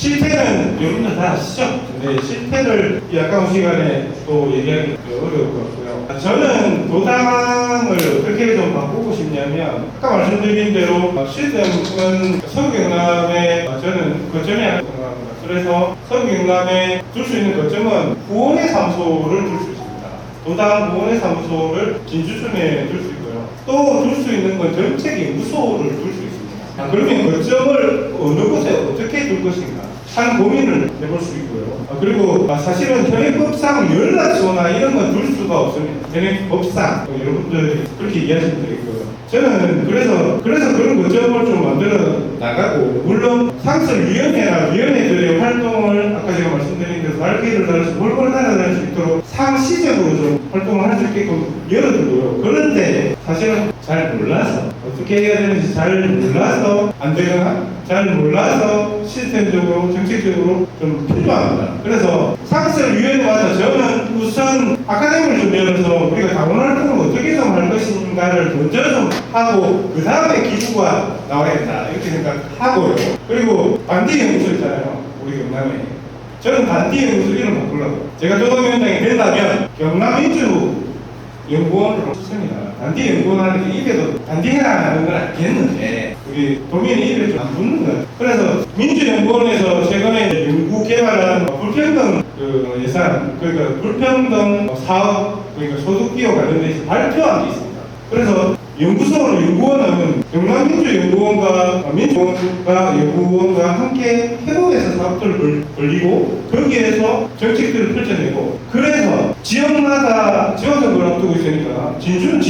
실태는 여러분들 다 아시죠? 근데 실태를 이 아까운 시간에 또 얘기하기 어려울 것 같고요. 저는 도당을 어떻게 좀 바꾸고 싶냐면 아까 말씀드린 대로 시스템은 서구 경남에 저는 거점이 아니라고 생각합니다. 그래서 서구 경남에 둘 수 있는 거점은 구원의 사무소를 둘 수 있습니다. 도당 구원의 사무소를 진주촌에 둘 수 있고요. 또 둘 수 있는 건 정책연구소를 둘 수 있습니다. 그러면 거점을 어느 곳에 어떻게 둘 것인가 한 고민을 해볼 수 있고요. 그리고 사실은 현행법상 연락소나 이런 건 둘 수가 없습니다. 현행법상 여러분들이 그렇게 이해하시면 되겠고요. 저는 그래서 그런 거점을 좀 만들어 나가고, 물론 상설위원회나 위원회들의 활동을 아까 제가 말씀드린 대로 날개를 달아서 물건을 날아다닐 수 있도록 상시적으로 좀 활동을 할 수 있게끔 열어두고요. 그런데 사실은 잘 몰라서 어떻게 해야 되는지 잘 몰라서 안 되거나 잘 몰라서 시스템적으로 정책적으로 좀 필요합니다. 그래서 상설위원회 와서 저는 우선 아카데미를 좀 열어서 우리가 당원 활동을 어떻게 좀 할 것인가를 먼저 좀 하고 그 다음에 기구가 나와야 된다 이렇게 생각하고요. 그리고 반디 연구소 있잖아요. 우리 경남에. 저는 반디 연구소 이름 바꾸려고. 제가 도당위원장이 된다면 경남민주연구원으로 좋습니다. 단디 연구원하는 게 입에도 단디해라는 건 알겠는데 우리 도민의 입에 좀 안 붙는 거예요. 그래서 민주연구원에서 최근에 연구 개발한 불평등 예산, 그러니까 불평등 사업, 그러니까 소득비와 관련돼서 발표한 게 있습니다. 그래서 연구원은 경남민주연구원과 연구원과 함께 협업해서 사업들을 벌리고 거기에서 정책들을 펼쳐내고, 그래서 지역마다 지역선거를 앞두고 있으니까 진주는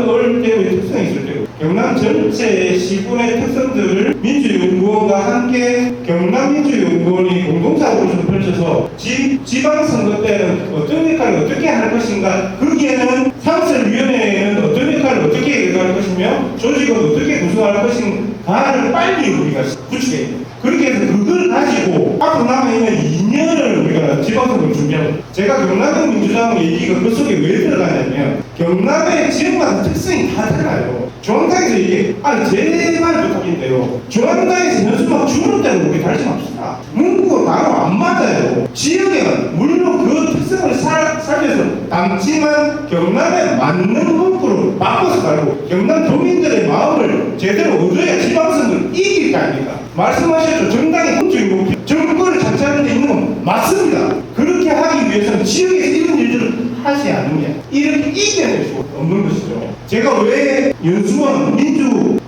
얼대의 특성이 있을 때고 경남 전체 시군의 특성들을 민주연구원과 함께 경남민주연구원이 공동사업으로 좀 펼쳐서 지방선거 때는 어떤 역할을 어떻게 할 것인가, 거기에는 상설위원회에는 어떤 역할을 어떻게 할 것이며 조직을 어떻게 구성할 것인가를 빨리 우리가 구축해야 됩니다. 그렇게 해서 그걸 가지고 앞으로 남아있는 2년을 우리가 지방선거를 준비하고, 제가 경남형 민주당 얘기가 그 속에 왜 들어가냐면 경남의 지역마다 특성이 다 달라요. 중앙당에서 이게 제발 부탁인데요. 중앙당에서 현수막 주는 때는 우리 달지 맙시다. 문구가 나랑 안 맞아요. 지역에는 물론 그 특성을 살려서 남지만 경남에 맞는 문구로 바꿔서 가고 경남 도민들의 마음을 제대로 얻어야 지방선거를 이길 거 아닙니까? 말씀하셨죠. 정당의 공적인 목표, 정권을 장치하는 데 있는 건 맞습니다. 그렇게 하기 위해서는 지역에서 이런 일들을 하지 않으면 이렇게 이겨낼 수 없는 것이죠. 제가 왜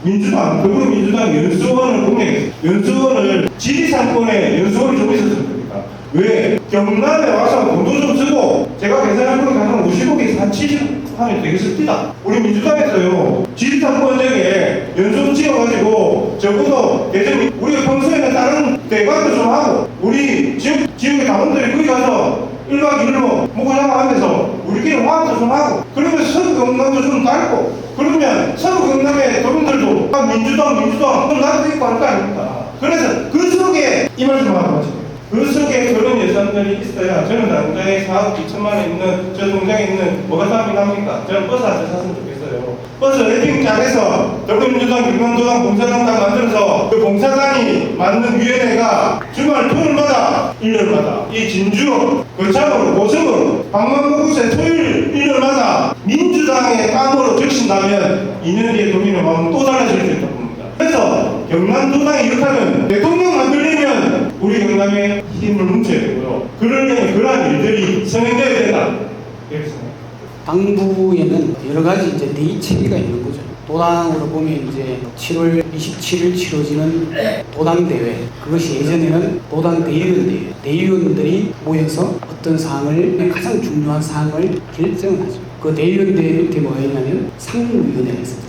민주당, 더불어민주당 연수원을 공략했어요. 연수원을 지리산권에 연수원이 좀 있었을 겁니다. 왜? 경남에 와서 돈도 좀 쓰고, 제가 계산해보니까 한 50억에서 한 70억 하면 되겠습니다. 우리 민주당에서요, 지리산권 지역에 연수원 지어가지고, 적어도 대전, 우리가 평소에는 다른 대관도 좀 하고, 우리 지역의 당원들이 거기 가서 1박 2일로 목욕하고 하면서 우리끼리 화합도 좀 하고, 그러면 서구 경남도 좀 닳고, 그러면 서구 경남의 도민들도 민주당 그럼 나도 있고 할 거 아닙니까? 그래서 그 속에 이 말씀 하는 거죠. 그 속에 그런 예산들이 있어야 저는 당장에 4억 2천만 원 있는 저 동장에 있는 뭐가 땀이 납니까? 저는 버스 한 대 샀으면 좋겠어요. 버스 랩핑 짝에서 더불어민주당, 경남도당, 봉사당당 만들어서 그 봉사단이 만든 위원회가 주말 토요일마다 1년마다 이 진주, 거창으로, 고성으로 방방곡곡에 토요일 1년마다 민주당의 땀으로 적신다면 2년 뒤에 도민의 마음은 또 달라질 수 있다고 봅니다. 그래서 경남도당이 역할은 대통령 만들려면 우리 경남에 힘을 뭉쳐야 되고요. 그러려면 그러한 일들이 선행되어야 된다. 이렇게 생각합니다. 당부에는 여러 가지 이제 대의 체계가 있는 거죠. 도당으로 보면 이제 7월 27일 치러지는 도당대회, 그것이 예전에는 도당 대의원대회, 대의원들이 모여서 어떤 사항을, 가장 중요한 사항을 결정을 하죠. 그 대의원대회 때 뭐였냐면 상무위원회가 있었죠.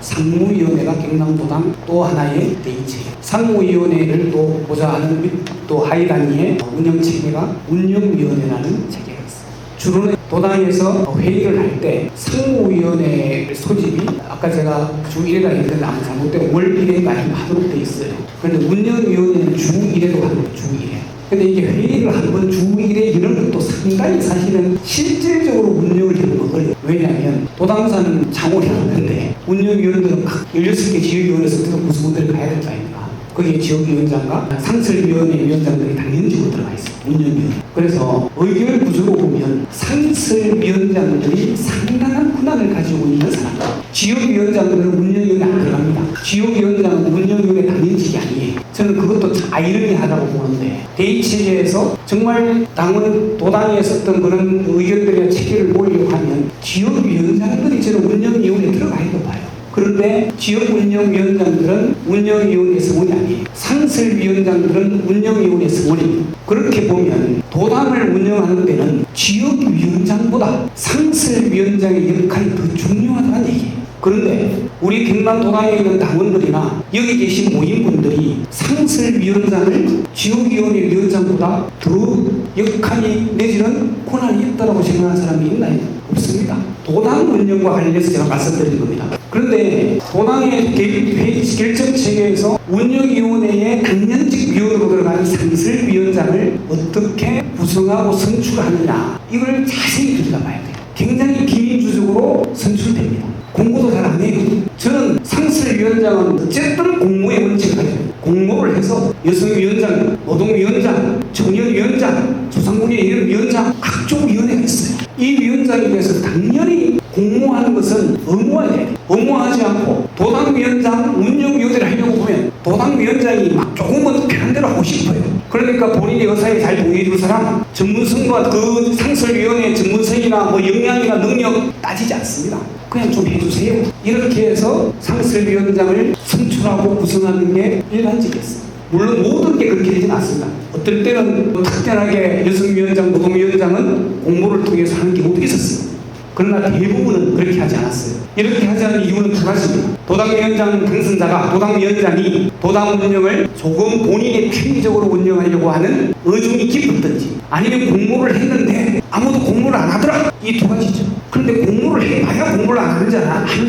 상무위원회가 경남도당 또 하나의 대의체계, 상무위원회를 또 보좌하는 또 하위 단위의 운영체계가 운영위원회라는 체계가 있어요. 주로는 도당에서 회의를 할 때 상무위원회 소집이 아까 제가 주 1회가 있는데 아무 잘못되면 월 1회가 하도록 돼 있어요. 그런데 운영위원회는 주 1회도 하는 거예요. 주 1회. 근데 이게 회의를 한번 주 1회 여는 것도 상당히 사실은 실질적으로 운영을 해보는 건 어려워요. 왜냐하면 도당사는 창원이 하는데 운영위원들은 각 16개 지역위원회에서 무슨 분들이 가야 될 거 아닙니까? 거기에 지역위원장과 상설위원회 위원장들이 당연적으로 들어가 있어요. 운영위원. 그래서 의결 구조로 보면 상설위원장들이 상당한 권한을 가지고 있는 사람. 지역위원장들은 운영위원회 안 들어갑니다. 지역위원장은 운영위원회 당연직이 아니에요. 저는 그것도 아이러니하다고 보는데 대의체계에서 정말 당원 도당에 있었던 그런 의견들이나 체계를 보이려고 하면 지역위원장들이 저는 운영위원회에 들어가야 봐요. 그런데 지역운영위원장들은 운영위원회 성원이 아니에요. 상설위원장들은 운영위원회 성원입니다. 그렇게 보면 도당을 운영하는 데는 지역위원장보다 상설위원장의 역할이 더 중요하다는 얘기예요. 그런데 우리 경남 도당에 있는 당원들이나 여기 계신 모임분들이 상설위원장을 지역위원회 위원장보다 더 역할이 내지는 권한이 있다고 생각하는 사람이 있나요? 없습니다. 도당 운영과 관련해서 제가 말씀드린 겁니다. 그런데 도당의 결정체계에서 운영위원회에 당연직 위원으로 들어가는 상설위원장을 어떻게 구성하고 선출하느냐, 이걸 자세히 들여다봐야 돼요. 굉장히 비민주적으로 선출됩니다. 공모도 잘 안 해요. 저는 상설위원장은 어쨌든 공모의 원칙을 가져요. 공모를 해서 여성위원장, 노동위원장, 청년위원장, 소상공인 위원장, 각종 위원회가 있어요. 이 위원장에 대해서 당연히 공모하는 것은 의무화해야 돼요. 의무화하지 않고 도당위원장 운영위원회를 하려고 보면 도당위원장이 막 조금은 편한 대로 하고 싶어요. 그러니까 본인의 의사에 잘 동의해줄 사람, 전문성과 그 상설위원회의 전문성이나 뭐 역량이나 능력 따지지 않습니다. 그냥 좀 해주세요. 이렇게 해서 상설위원장을 선출하고 구성하는 게 일반적이었어요. 물론 모든 게 그렇게 되지는 않습니다. 어떨 때는 특별하게 여성위원장, 노동위원장은 공모를 통해서 하는 경우도 있었어요. 그러나 대부분은 그렇게 하지 않았어요. 이렇게 하지 않은 이유는 두 가지입니다. 도당위원장 당선자가, 도당위원장이 도당 운영을 조금 본인의 편의적으로 운영하려고 하는 의중이 깊었든지, 아니면 공모를 했는데 아무도 공모를 안 하더라, 이 두 가지죠. 그런데 공모를 해봐야 공모를 안 하는지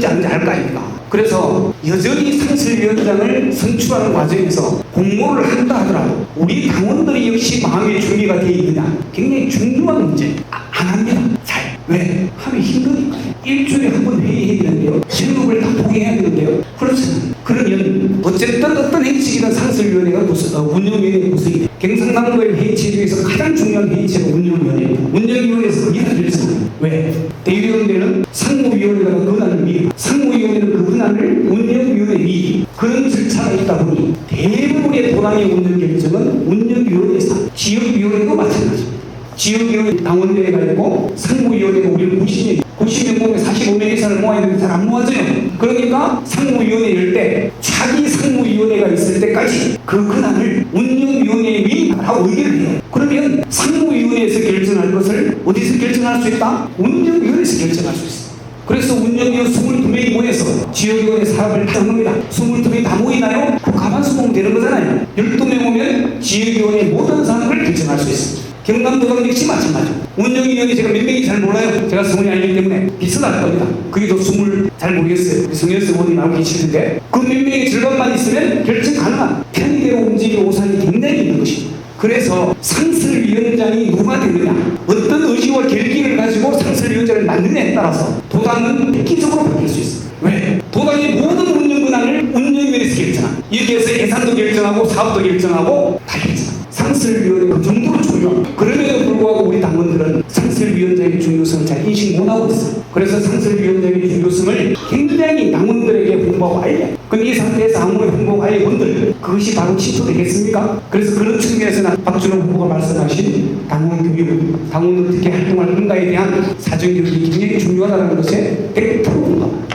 안 알 거 아닙니까? 그래서 여전히 상설위원장을 선출하는 과정에서 공모를 한다 하더라도 우리 당원들이 역시 마음의 준비가 되어 있느냐, 굉장히 중요한 문제. 안 합니다. 잘. 왜? 하면 힘드니까요. 일주일에 한 번 회의해야 되는데요. 제목을 다 포기해야 되는데요. 그렇잖아요. 그러면 어쨌든 어떤 행식이든 상설위원회가 운영위원회 구성이 돼. 경상남도의 회의체 중에서 가장 중요한 회의체가 운영위원회입니다. 운영위원회에서 그게 다 결정합니다. 왜? 대위원회는 상무위원회가 권한을 위해, 상무위원회는 그 권한을 운영위원회 위에, 그런 절차가 있다 보니 대부분의 도당의 운영 결정은 운영위원회에서, 지역위원회도 마찬가지입니다. 지역위원회 당원대회가 있고 상무위원회가 우리는 90명 모으면 45명 이상을 모아야 되는데 잘 안 모아져요. 그러니까 상무위원회 열 때 자기 상무위원회가 있을 때까지 그 권한을 운영위원회에 위임하고 의결을 해요. 그러면 상무위원회에서 결정할 것을 어디서 결정할 수 있다? 운영위원회에서 결정할 수 있어요. 그래서 운영위원 22명이 모여서 지역위원회 사업을 하는 겁니다. 22명이 다 모이나요? 그 가만히 보면 되는 거잖아요. 12명 오면 지역위원회 모든 사항을 결정할 수 있습니다. 경남도당 역시 마찬가지죠. 운영위원회 제가 몇 명이 잘 몰라요. 제가 성원이 아니기 때문에 비슷할 겁니다. 그게 더 20 잘 모르겠어요. 성현수 의원이 나오고 계시는데 그 몇 명의 절반만 있으면 결정 가능한 편의대로 움직이는 오산이 굉장히 있는 것입니다. 그래서 상설위원장이 누가 되느냐, 어떤 의지와 결기를 가지고 상설위원장을 만드느냐에 따라서 도당은 획기적으로 바뀔 수 있습니다. 왜? 도당의 모든 운영 권한을 운영위원회에서 결정합니다. 여기에서 예산도 결정하고 사업도 결정하고 다 결정합니다. 상설위원회 그 정도로 중요합니다. 그럼에도 불구하고 우리 당원들은 상설위원장의 중요성을 잘 인식 못하고 있어요. 그래서 상설위원장의 중요성을 굉장히 당원들에게 홍보하고 알려요. 근데 이 상태에서 아무리 홍보하고 알려본들 그것이 바로 취소되겠습니까? 그래서 그런 측면에서는 박준호 후보가 말씀하신 당원 교육, 당원들 어떻게 활동할 건가에 대한 사정 교육이 굉장히 중요하다는 것에 100% 공감합니다.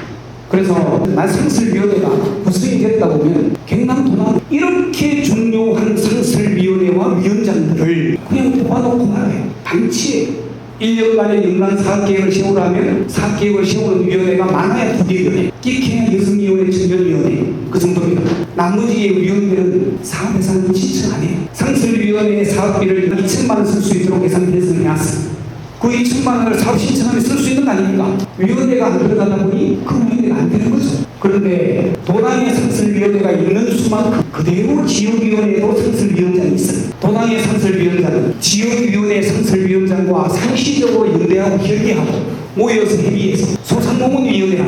그래서 난 상설위원회가 구성이 됐다 보면 경남도는 이렇게 중요한 상설위원회와 위원장들을 그냥 뽑아놓고 말아요. 방치해요. 1년간의 연간 사업계획을 세우려면 사업계획을 세우는 위원회가 많아야 2개 위원회, 끼케야 여성위원회, 청년위원회, 그 정도입니다. 나머지 위원회는 사업 예산을 신청 안 해요. 상설위원회의 사업비를 2천만 원 쓸 수 있도록 예산 편성을 해놨습니다. 그 2천만 원을 사업 신청하면 쓸 수 있는 거 아닙니까? 위원회가 안 들어가다 보니 그 위원회가 안 되는 거죠. 그런데 도당의 상설위원회가 있는 수만큼 그대로 지역위원회에도 상설위원장이 있어요. 도당의 상설위원장은 지역위원회 상설위원장과 상시적으로 연대하고 협의하고 모여서 협의해서 소상공인위원회에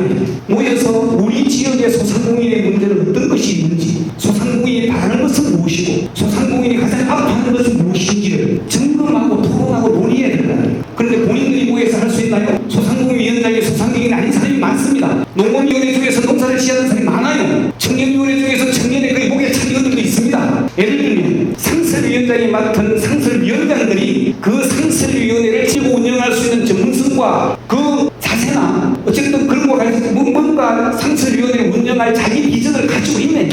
모여서 우리 지역의 소상공인의 문제는 어떤 것이 있는지, 소상공인이 바라는 것은 무엇이고 소상공인이 가장 아파하는 것은 무엇인지를 점검하고 토론하고 논의해야 된다. 그런데 본인들이 모여서 할 수 있나요? 소상공인위원장이 소상공인이 아닌 사람이 많습니다. 농업위원회 중에서 농사를 지하는 사람이 많아요. 청년위원회 중에서 청년의 거의 목에 찬 이것들도 있습니다. 예를 들면 상설위원장이 맡은 상설위원장들이 그 상설위원회를 지고 운영할 수 있는 전문성과 그 자세나 어쨌든 그런 거 가지고 뭔가 상설위원회를 운영할 자기 비전을 가지고 있네.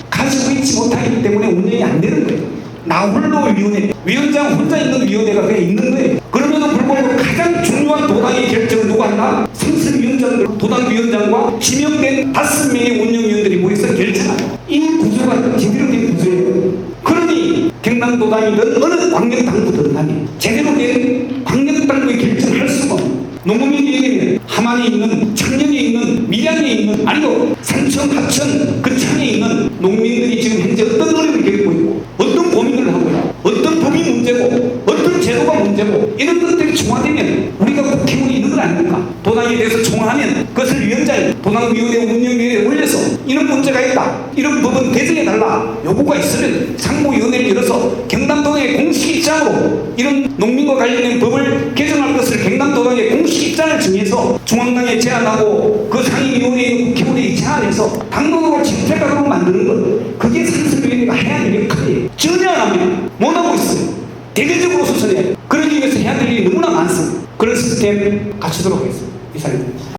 가지고 있지 못하기 때문에 운영이 안 되는 거예요. 나 홀로 위원회, 위원장 혼자 있는 위원회가 그냥 있는 거예요. 그럼에도 불구하고 가장 중요한 도당의 결정을 누가 한다? 상설위원장들, 도당위원장과 지명된 5명의 운영위원들이 모여서 결정하죠. 이 구조가 제대로 된 구조예요. 그러니 경남도당이든 어느 광역당부든 간에 제대로 된 광역당부의 결정을 할 수가 없는, 농업인위원회는 함안에 있는, 청년에 있는, 밀양에 있는, 아니고 산청, 하천, 거창에 있는 농민들이 지금 현재 어떤 어려움을 겪고 있고 어떤 고민을 하고 있고 어떤 법이 문제고 어떤 제도가 문제고 이런 것들이 총화되면 우리가 국회의원이 있는 건 아닙니까? 도당에 대해서 총화하면 그것을 위원장이 도당위원회 운영위원회에 올려서 이런 문제가 있다, 이런 법은 개정해달라 요구가 있으면 상무위원회를 열어서 경남도당의 공식 입장으로 이런 농민과 관련된 법을 개정할 것을 경남도당의 공식 입장을 정해서 중앙당에 제안하고 그 상임위원회의 국회의원회에 제안해서 당론으로 집행하도록 만드는 것, 그게 상설위원회가 해야 할 역할이에요. 전혀 안 하면 못하고 있어요. 대대적으로 수선해요. 그러기 위해서 해야 될 일이 너무나 많습니다. 그런 시스템 갖추도록 하겠습니다. 이상입니다.